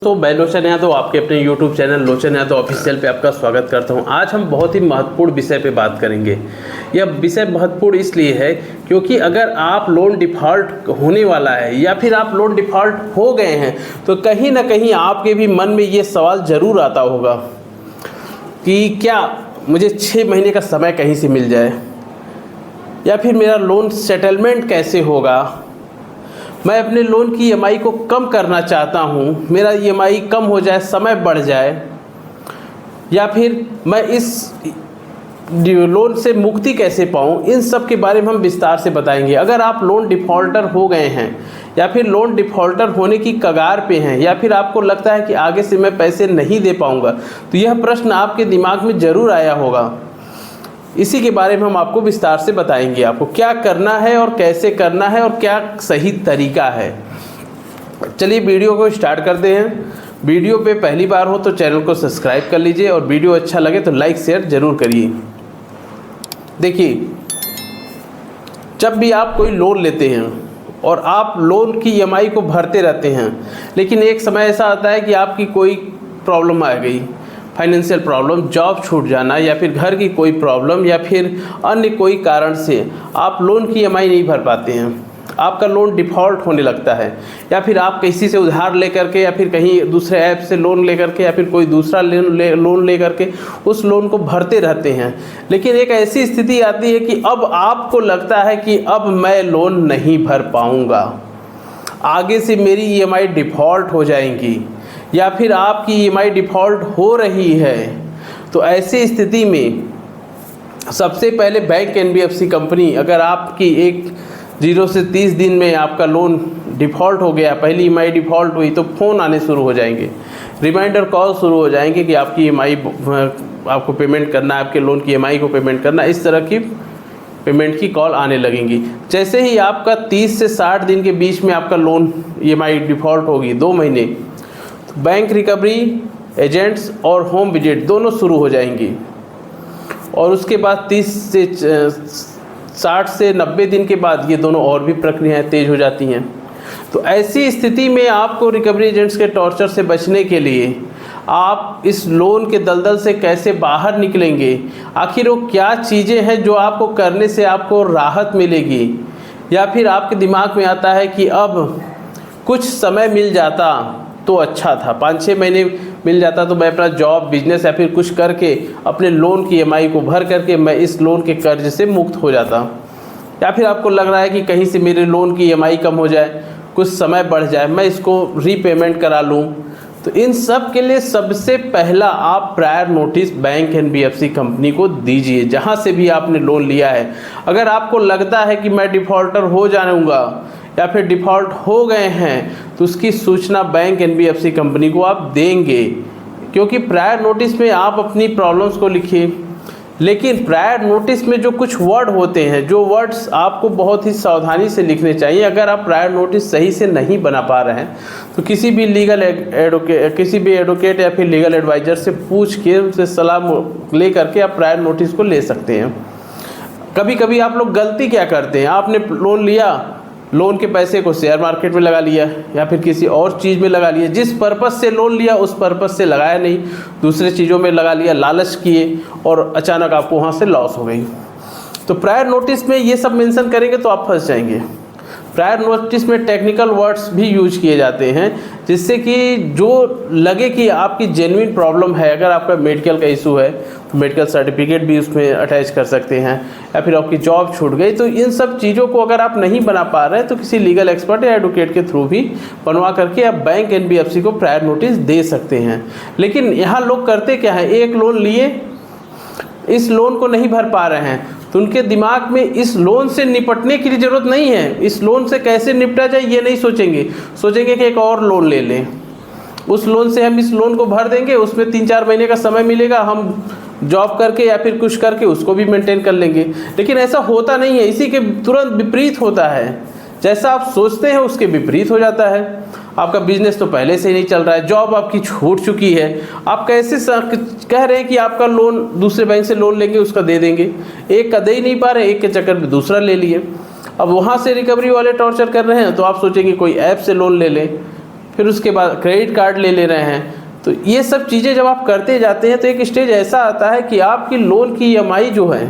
तो मैं लोचन यादव आपके अपने YouTube चैनल लोचन यादव ऑफिशियल पे आपका स्वागत करता हूं। आज हम बहुत ही महत्वपूर्ण विषय पे बात करेंगे। यह विषय महत्वपूर्ण इसलिए है क्योंकि अगर आप लोन डिफ़ॉल्ट होने वाला है या फिर आप लोन डिफ़ॉल्ट हो गए हैं तो कहीं ना कहीं आपके भी मन में ये सवाल ज़रूर आता होगा कि क्या मुझे 6 महीने का समय कहीं से मिल जाए, या फिर मेरा लोन सेटलमेंट कैसे होगा। मैं अपने लोन की ईएमआई को कम करना चाहता हूँ, मेरा ईएमआई कम हो जाए, समय बढ़ जाए, या फिर मैं इस लोन से मुक्ति कैसे पाऊँ। इन सब के बारे में हम विस्तार से बताएंगे। अगर आप लोन डिफ़ॉल्टर हो गए हैं या फिर लोन डिफ़ॉल्टर होने की कगार पे हैं या फिर आपको लगता है कि आगे से मैं पैसे नहीं दे पाऊँगा, तो यह प्रश्न आपके दिमाग में ज़रूर आया होगा। इसी के बारे में हम आपको विस्तार से बताएंगे, आपको क्या करना है और कैसे करना है और क्या सही तरीका है। चलिए वीडियो को स्टार्ट करते हैं। वीडियो पे पहली बार हो तो चैनल को सब्सक्राइब कर लीजिए और वीडियो अच्छा लगे तो लाइक शेयर ज़रूर करिए। देखिए, जब भी आप कोई लोन लेते हैं और आप लोन की ईएमआई को भरते रहते हैं, लेकिन एक समय ऐसा आता है कि आपकी कोई प्रॉब्लम आ गई, फाइनेंशियल प्रॉब्लम, जॉब छूट जाना या फिर घर की कोई प्रॉब्लम या फिर अन्य कोई कारण से आप लोन की ईएमआई नहीं भर पाते हैं, आपका लोन डिफ़ॉल्ट होने लगता है, या फिर आप किसी से उधार लेकर के या फिर कहीं दूसरे ऐप से लोन लेकर के या फिर कोई दूसरा लोन लेकर के उस लोन को भरते रहते हैं। लेकिन एक ऐसी स्थिति आती है कि अब आपको लगता है कि अब मैं लोन नहीं भर पाऊँगा, आगे से मेरी ईएमआई डिफ़ॉल्ट हो जाएंगी या फिर आपकी ईएमआई डिफ़ॉल्ट हो रही है। तो ऐसी स्थिति में सबसे पहले बैंक एनबीएफसी कंपनी, अगर आपकी 0 से 30 दिन में आपका लोन डिफ़ॉल्ट हो गया, पहली ईएमआई डिफ़ॉल्ट हुई, तो फ़ोन आने शुरू हो जाएंगे, रिमाइंडर कॉल शुरू हो जाएंगे कि आपकी ईएमआई आपको पेमेंट करना है, आपके लोन की ईएमआई को पेमेंट करना, इस तरह की पेमेंट की कॉल आने लगेंगी। जैसे ही आपका 30 से 60 दिन के बीच में आपका लोन ईएमआई डिफ़ॉल्ट होगी, 2 महीने, बैंक रिकवरी एजेंट्स और होम विजिट दोनों शुरू हो जाएंगी। और उसके बाद 60 से 90 दिन के बाद ये दोनों और भी प्रक्रियाएं तेज हो जाती हैं। तो ऐसी स्थिति में आपको रिकवरी एजेंट्स के टॉर्चर से बचने के लिए आप इस लोन के दलदल से कैसे बाहर निकलेंगे, आखिर वो क्या चीज़ें हैं जो आपको करने से आपको राहत मिलेगी। या फिर आपके दिमाग में आता है कि अब कुछ समय मिल जाता तो अच्छा था, 5-6 महीने मिल जाता तो मैं अपना जॉब, बिजनेस या फिर कुछ करके अपने लोन की ईएमआई को भर करके मैं इस लोन के कर्ज से मुक्त हो जाता। या फिर आपको लग रहा है कि कहीं से मेरे लोन की ईएमआई कम हो जाए, कुछ समय बढ़ जाए, मैं इसको रीपेमेंट करा लूँ। तो इन सब के लिए सबसे पहला आप prior notice bank NBFC company को दीजिए, जहाँ से भी आपने लोन लिया है। अगर आपको लगता है कि मैं डिफ़ॉल्टर हो जाऊँगा या फिर डिफ़ॉल्ट हो गए हैं, तो उसकी सूचना बैंक एनबीएफसी कंपनी को आप देंगे, क्योंकि प्रायर नोटिस में आप अपनी प्रॉब्लम्स को लिखिए। लेकिन प्रायर नोटिस में जो कुछ वर्ड होते हैं, जो वर्ड्स आपको बहुत ही सावधानी से लिखने चाहिए। अगर आप प्रायर नोटिस सही से नहीं बना पा रहे हैं तो किसी भी एडवोकेट या फिर लीगल एडवाइज़र से पूछ के, उनसे सलाह ले करके आप प्रायर नोटिस को ले सकते हैं। कभी कभी आप लोग गलती क्या करते हैं, आपने लोन लिया, लोन के पैसे को शेयर मार्केट में लगा लिया या फिर किसी और चीज़ में लगा लिया, जिस पर्पज़ से लोन लिया उस पर्पज़ से लगाया नहीं, दूसरे चीज़ों में लगा लिया, लालच किए और अचानक आपको वहाँ से लॉस हो गई। तो प्रायर नोटिस में ये सब मेंशन करेंगे तो आप फंस जाएंगे। प्रायर नोटिस में टेक्निकल वर्ड्स भी यूज किए जाते हैं, जिससे कि जो लगे कि आपकी जेन्युइन प्रॉब्लम है। अगर आपका मेडिकल का इशू है तो मेडिकल सर्टिफिकेट भी उसमें अटैच कर सकते हैं, या फिर आपकी जॉब छूट गई। तो इन सब चीज़ों को अगर आप नहीं बना पा रहे हैं तो किसी लीगल एक्सपर्ट या एडवोकेट के थ्रू भी बनवा करके आप बैंक एनबीएफसी को प्रायर नोटिस दे सकते हैं। लेकिन यहाँ लोग करते क्या है, एक लोन लिए, इस लोन को नहीं भर पा रहे हैं, तो उनके दिमाग में इस लोन से निपटने की ज़रूरत नहीं है, इस लोन से कैसे निपटा जाए ये नहीं सोचेंगे। सोचेंगे कि एक और लोन ले लें, उस लोन से हम इस लोन को भर देंगे, उसमें 3-4 महीने का समय मिलेगा, हम जॉब करके या फिर कुछ करके उसको भी मेंटेन कर लेंगे। लेकिन ऐसा होता नहीं है, इसी के तुरंत विपरीत होता है। जैसा आप सोचते हैं उसके विपरीत हो जाता है। आपका बिजनेस तो पहले से ही नहीं चल रहा है, जॉब आपकी छूट चुकी है, आप कैसे कह रहे हैं कि आपका लोन दूसरे बैंक से लोन लेंगे, उसका दे देंगे। एक का दे ही नहीं पा रहे, एक के चक्कर में दूसरा ले लिए। अब वहाँ से रिकवरी वाले टॉर्चर कर रहे हैं तो आप सोचेंगे कोई ऐप से लोन ले लें, फिर उसके बाद क्रेडिट कार्ड ले रहे हैं। तो ये सब चीज़ें जब आप करते जाते हैं तो एक स्टेज ऐसा आता है कि आपकी लोन की EMI जो है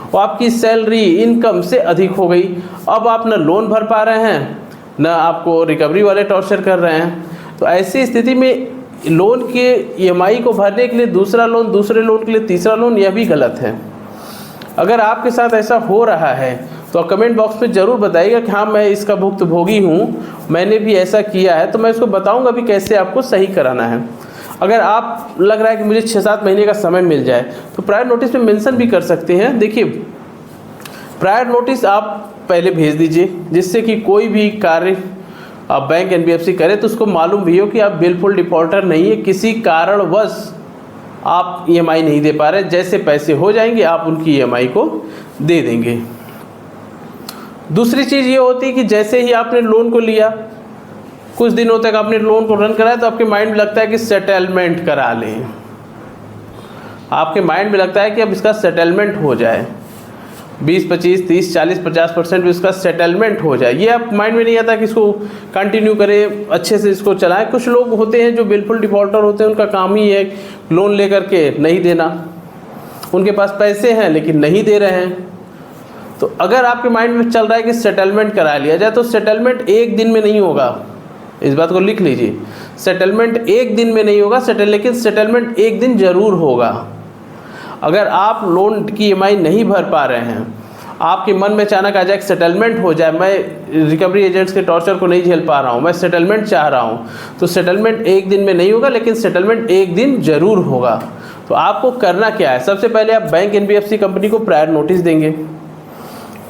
वो आपकी सैलरी इनकम से अधिक हो गई। अब आप ना लोन भर पा रहे हैं, ना आपको रिकवरी वाले टॉर्चर कर रहे हैं। तो ऐसी स्थिति में लोन के EMI को भरने के लिए दूसरा लोन, दूसरे लोन के लिए तीसरा लोन, यह भी गलत है। अगर आपके साथ ऐसा हो रहा है तो कमेंट बॉक्स में ज़रूर बताइएगा कि हाँ मैं इसका भुक्तभोगी हूँ, मैंने भी ऐसा किया है, तो मैं इसको बताऊँगा भी कैसे आपको सही कराना है। अगर आप लग रहा है कि मुझे 6-7 महीने का समय मिल जाए तो प्रायर नोटिस में मेंशन भी कर सकते हैं। देखिए, प्रायर नोटिस आप पहले भेज दीजिए, जिससे कि कोई भी कार्य आप बैंक NBFC करें तो उसको मालूम भी हो कि आप बिल्कुल डिफ़ॉल्टर नहीं है, किसी कारणवश आप EMI नहीं दे पा रहे। जैसे पैसे हो जाएंगे आप उनकी EMI को दे देंगे। दूसरी चीज़ ये होती है कि जैसे ही आपने लोन को लिया, कुछ दिनों तक आपने लोन को रन कराया तो आपके माइंड में लगता है कि सेटलमेंट करा लें। आपके माइंड में लगता है कि अब इसका सेटलमेंट हो जाए, 20, 25, 30, 40, 50% भी इसका सेटलमेंट हो जाए। ये आप माइंड में नहीं आता कि इसको कंटिन्यू करें, अच्छे से इसको चलाएं। कुछ लोग होते हैं जो बिल्कुल डिफ़ॉल्टर होते हैं, उनका काम ही है लोन लेकर के नहीं देना। उनके पास पैसे हैं लेकिन नहीं दे रहे हैं। तो अगर आपके माइंड में चल रहा है कि सेटलमेंट करा लिया जाए, तो सेटलमेंट एक दिन में नहीं होगा। इस बात को लिख लीजिए, सेटलमेंट एक दिन में नहीं होगा, लेकिन सेटलमेंट एक दिन ज़रूर होगा। अगर आप लोन की EMI नहीं भर पा रहे हैं, आपके मन में अचानक आ जाए कि सेटलमेंट हो जाए, मैं रिकवरी एजेंट्स के टॉर्चर को नहीं झेल पा रहा हूँ, मैं सेटलमेंट चाह रहा हूँ, तो सेटलमेंट एक दिन में नहीं होगा, लेकिन सेटलमेंट एक दिन ज़रूर होगा। तो आपको करना क्या है, सबसे पहले आप बैंक NBFC कंपनी को प्रायर नोटिस देंगे,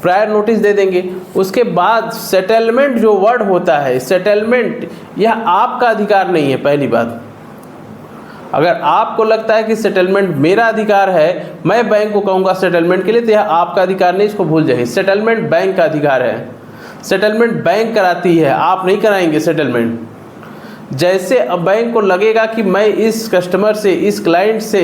प्रायर नोटिस दे देंगे। उसके बाद सेटलमेंट जो वर्ड होता है, सेटलमेंट, यह आपका अधिकार नहीं है। पहली बात, अगर आपको लगता है कि सेटलमेंट मेरा अधिकार है, मैं बैंक को कहूँगा सेटलमेंट के लिए, तो यह आपका अधिकार नहीं, इसको भूल जाइए। सेटलमेंट बैंक का अधिकार है, सेटलमेंट बैंक कराती है, आप नहीं कराएंगे सेटलमेंट। जैसे अब बैंक को लगेगा कि मैं इस कस्टमर से, इस क्लाइंट से,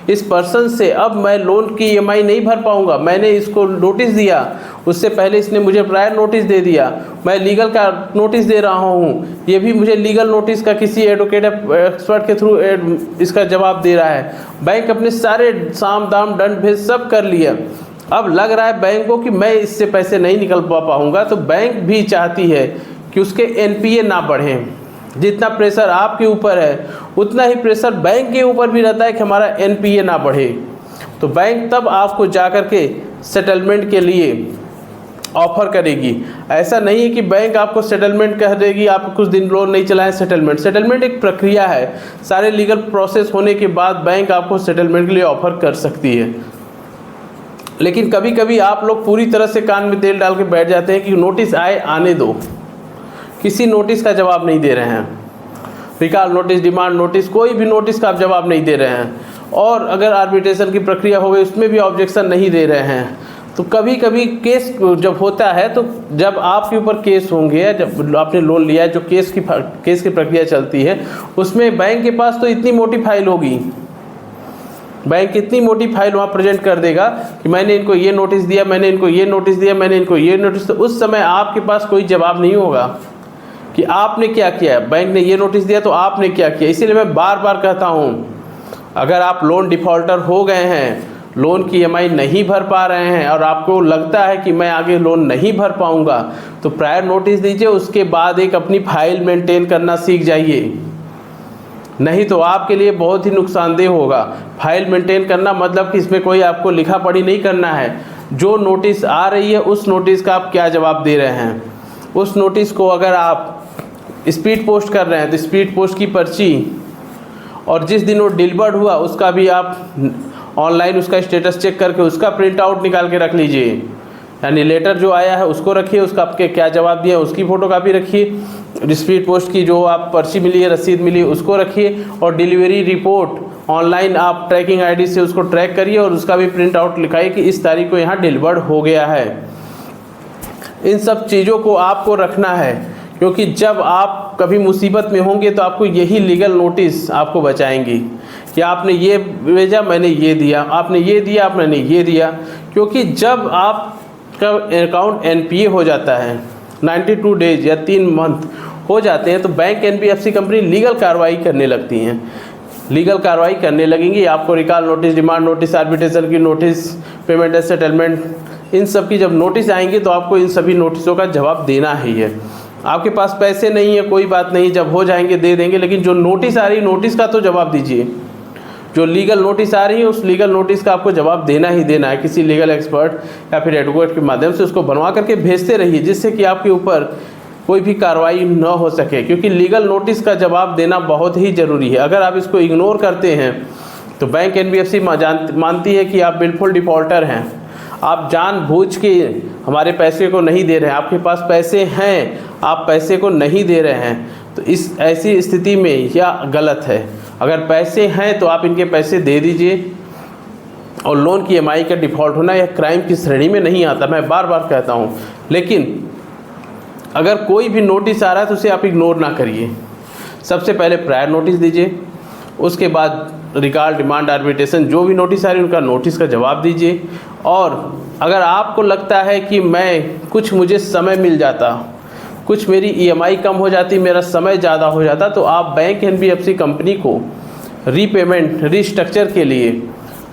इस पर्सन से अब मैं लोन की EMI नहीं भर पाऊंगा, मैंने इसको नोटिस दिया, उससे पहले इसने मुझे प्रायर नोटिस दे दिया, मैं लीगल का नोटिस दे रहा हूँ, ये भी मुझे लीगल नोटिस का किसी एडवोकेट एक्सपर्ट के थ्रू इसका जवाब दे रहा है। बैंक अपने सारे साम दाम दंड भेद सब कर लिया। अब लग रहा है बैंक को कि मैं इससे पैसे नहीं निकल पाऊँगा, तो बैंक भी चाहती है कि उसके NPA ना बढ़ें। जितना प्रेशर आपके ऊपर है उतना ही प्रेशर बैंक के ऊपर भी रहता है कि हमारा NPA ना बढ़े। तो बैंक तब आपको जाकर के सेटलमेंट के लिए ऑफ़र करेगी। ऐसा नहीं है कि बैंक आपको सेटलमेंट कह देगी, आप कुछ दिन लोन नहीं चलाएं, सेटलमेंट एक प्रक्रिया है। सारे लीगल प्रोसेस होने के बाद बैंक आपको सेटलमेंट के लिए ऑफ़र कर सकती है। लेकिन कभी कभी आप लोग पूरी तरह से कान में तेल डाल के बैठ जाते हैं कि नोटिस आए आने दो, किसी नोटिस का जवाब नहीं दे रहे हैं। रिकॉल नोटिस, डिमांड नोटिस, कोई भी नोटिस का आप जवाब नहीं दे रहे हैं। और अगर आर्बिट्रेशन की प्रक्रिया हो गई उसमें भी ऑब्जेक्शन नहीं दे रहे हैं। तो कभी कभी केस जब होता है, तो जब आपके ऊपर केस होंगे, जब आपने लोन लिया है, जो केस की प्रक्रिया चलती है, उसमें बैंक के पास तो इतनी मोटी फाइल होगी, बैंक इतनी मोटी फाइल वहाँ प्रेजेंट कर देगा कि मैंने इनको ये नोटिस दिया, मैंने इनको ये नोटिस दिया, मैंने इनको ये नोटिस। तो उस समय आपके पास कोई जवाब नहीं होगा कि आपने क्या किया, बैंक ने ये नोटिस दिया तो आपने क्या किया। इसीलिए मैं बार बार कहता हूँ, अगर आप लोन डिफ़ॉल्टर हो गए हैं, लोन की EMI नहीं भर पा रहे हैं और आपको लगता है कि मैं आगे लोन नहीं भर पाऊँगा, तो प्रायर नोटिस दीजिए। उसके बाद एक अपनी फाइल मेंटेन करना सीख जाइए, नहीं तो आपके लिए बहुत ही नुकसानदेह होगा। फाइल मेंटेन करना मतलब कि इसमें कोई आपको लिखा पढ़ी नहीं करना है। जो नोटिस आ रही है उस नोटिस का आप क्या जवाब दे रहे हैं, उस नोटिस को अगर आप स्पीड पोस्ट कर रहे हैं तो स्पीड पोस्ट की पर्ची, और जिस दिन वो डिलीवर्ड हुआ उसका भी आप ऑनलाइन उसका स्टेटस चेक करके उसका प्रिंट आउट निकाल के रख लीजिए। यानी लेटर जो आया है उसको रखिए, उसका आपके क्या जवाब दिया उसकी फ़ोटोकॉपी रखिए, स्पीड पोस्ट की जो आप पर्ची मिली है, रसीद मिली है, उसको रखिए, और डिलीवरी रिपोर्ट ऑनलाइन आप ट्रैकिंग ID से उसको ट्रैक करिए और उसका भी प्रिंट आउट लिखाइए कि इस तारीख को यहाँ डिलीवर्ड हो गया है। इन सब चीज़ों को आपको रखना है, क्योंकि जब आप कभी मुसीबत में होंगे तो आपको यही लीगल नोटिस आपको बचाएंगी कि आपने ये भेजा, मैंने ये दिया, आपने ये दिया, आपने ये दिया। क्योंकि जब आपका अकाउंट NPA हो जाता है 92 डेज या 3 मंथ हो जाते हैं तो बैंक एनबीएफसी कंपनी लीगल कार्रवाई करने लगती हैं, लीगल कार्रवाई करने लगेंगी। आपको recall notice, demand notice, arbitration की नोटिस, पेमेंट एंड सेटलमेंट, इन सब की जब नोटिस आएंगी तो आपको इन सभी नोटिसों का जवाब देना ही है। आपके पास पैसे नहीं है कोई बात नहीं, जब हो जाएंगे दे देंगे, लेकिन जो नोटिस आ रही है नोटिस का तो जवाब दीजिए। जो लीगल नोटिस आ रही है उस लीगल नोटिस का आपको जवाब देना ही देना है। किसी लीगल एक्सपर्ट या फिर एडवोकेट के माध्यम से उसको बनवा करके भेजते रहिए, जिससे कि आपके ऊपर कोई भी कार्रवाई न हो सके, क्योंकि लीगल नोटिस का जवाब देना बहुत ही ज़रूरी है। अगर आप इसको इग्नोर करते हैं तो बैंक एनबीएफसी मानती है कि आप बिल्कुल डिफ़ॉल्टर हैं, आप जानबूझ के हमारे पैसे को नहीं दे रहे हैं, आपके पास पैसे हैं आप पैसे को नहीं दे रहे हैं। तो इस ऐसी स्थिति में यह गलत है। अगर पैसे हैं तो आप इनके पैसे दे दीजिए। और लोन की ईएमआई का डिफ़ॉल्ट होना यह क्राइम की श्रेणी में नहीं आता, मैं बार बार कहता हूँ। लेकिन अगर कोई भी नोटिस आ रहा है तो उसे आप इग्नोर ना करिए। सबसे पहले प्रायर नोटिस दीजिए, उसके बाद रिकॉल, डिमांड, आर्बिट्रेशन जो भी नोटिस आ रही है उनका नोटिस का जवाब दीजिए। और अगर आपको लगता है कि मुझे समय मिल जाता, कुछ मेरी ईएमआई कम हो जाती, मेरा समय ज़्यादा हो जाता, तो आप बैंक एनबीएफसी कंपनी को रीपेमेंट, रीस्ट्रक्चर के लिए,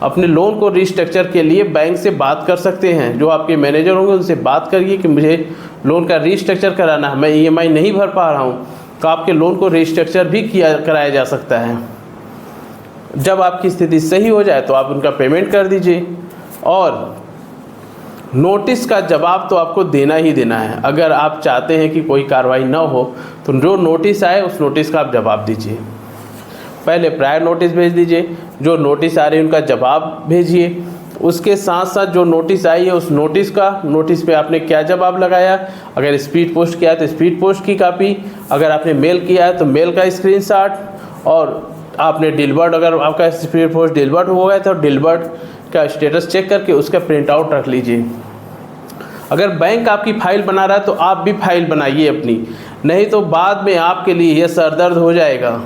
अपने लोन को रीस्ट्रक्चर के लिए बैंक से बात कर सकते हैं। जो आपके मैनेजर होंगे उनसे बात करिए कि मुझे लोन का रीस्ट्रक्चर कराना है, मैं ईएमआई नहीं भर पा रहा हूँ, तो आपके लोन को रीस्ट्रक्चर भी कराया जा सकता है। जब आपकी स्थिति सही हो जाए तो आप उनका पेमेंट कर दीजिए। और नोटिस का जवाब तो आपको देना ही देना है। अगर आप चाहते हैं कि कोई कार्रवाई ना हो तो जो नोटिस आए उस नोटिस का आप जवाब दीजिए। पहले प्रायर नोटिस भेज दीजिए, जो नोटिस आ रही है उनका जवाब भेजिए। उसके साथ साथ जो नोटिस आई है उस नोटिस पे आपने क्या जवाब लगाया, अगर स्पीड पोस्ट किया है तो स्पीड पोस्ट की कॉपी, अगर आपने मेल किया है तो मेल का स्क्रीनशॉट, और आपने डिलीवर्ड, अगर आपका स्पीड पोस्ट डिलीवर्ड हो गया तो डिलीवर्ड का स्टेटस चेक करके उसका प्रिंट आउट रख लीजिए। अगर बैंक आपकी फ़ाइल बना रहा है तो आप भी फाइल बनाइए अपनी, नहीं तो बाद में आपके लिए यह सरदर्द हो जाएगा।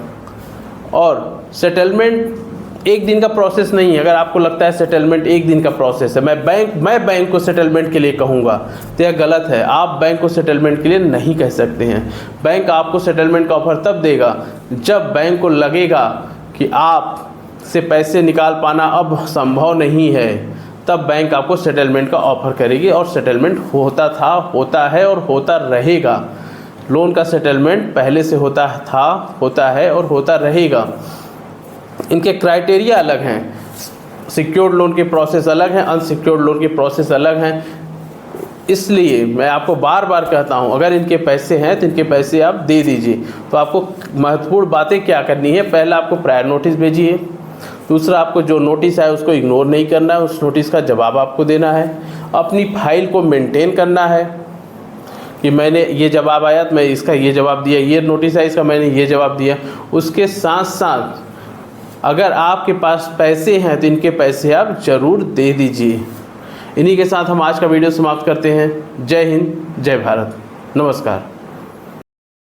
और सेटलमेंट एक दिन का प्रोसेस नहीं है। अगर आपको लगता है सेटलमेंट एक दिन का प्रोसेस है, मैं बैंक को सेटलमेंट के लिए कहूँगा, तो यह गलत है। आप बैंक को सेटलमेंट के लिए नहीं कह सकते हैं। बैंक आपको सेटलमेंट का ऑफ़र तब देगा जब बैंक को लगेगा कि आप से पैसे निकाल पाना अब संभव नहीं है, तब बैंक आपको सेटलमेंट का ऑफ़र करेगी। और सेटलमेंट होता था, होता है और होता रहेगा। लोन का सेटलमेंट पहले से होता था, होता है और होता रहेगा। इनके क्राइटेरिया अलग हैं। सिक्योर्ड लोन के प्रोसेस अलग हैं, अनसिक्योर्ड लोन के प्रोसेस अलग हैं। इसलिए मैं आपको बार बार कहता हूं, अगर इनके पैसे हैं तो इनके पैसे आप दे दीजिए। तो आपको महत्वपूर्ण बातें क्या करनी है, पहला आपको प्रायर नोटिस भेजिए, दूसरा आपको जो नोटिस आए उसको इग्नोर नहीं करना है, उस नोटिस का जवाब आपको देना है। अपनी फाइल को मेंटेन करना है कि मैंने ये जवाब आया तो मैं इसका ये जवाब दिया, ये नोटिस आया इसका मैंने ये जवाब दिया। उसके साथ साथ अगर आपके पास पैसे हैं तो इनके पैसे आप ज़रूर दे दीजिए। इन्हीं के साथ हम आज का वीडियो समाप्त करते हैं। जय हिंद, जय भारत, नमस्कार।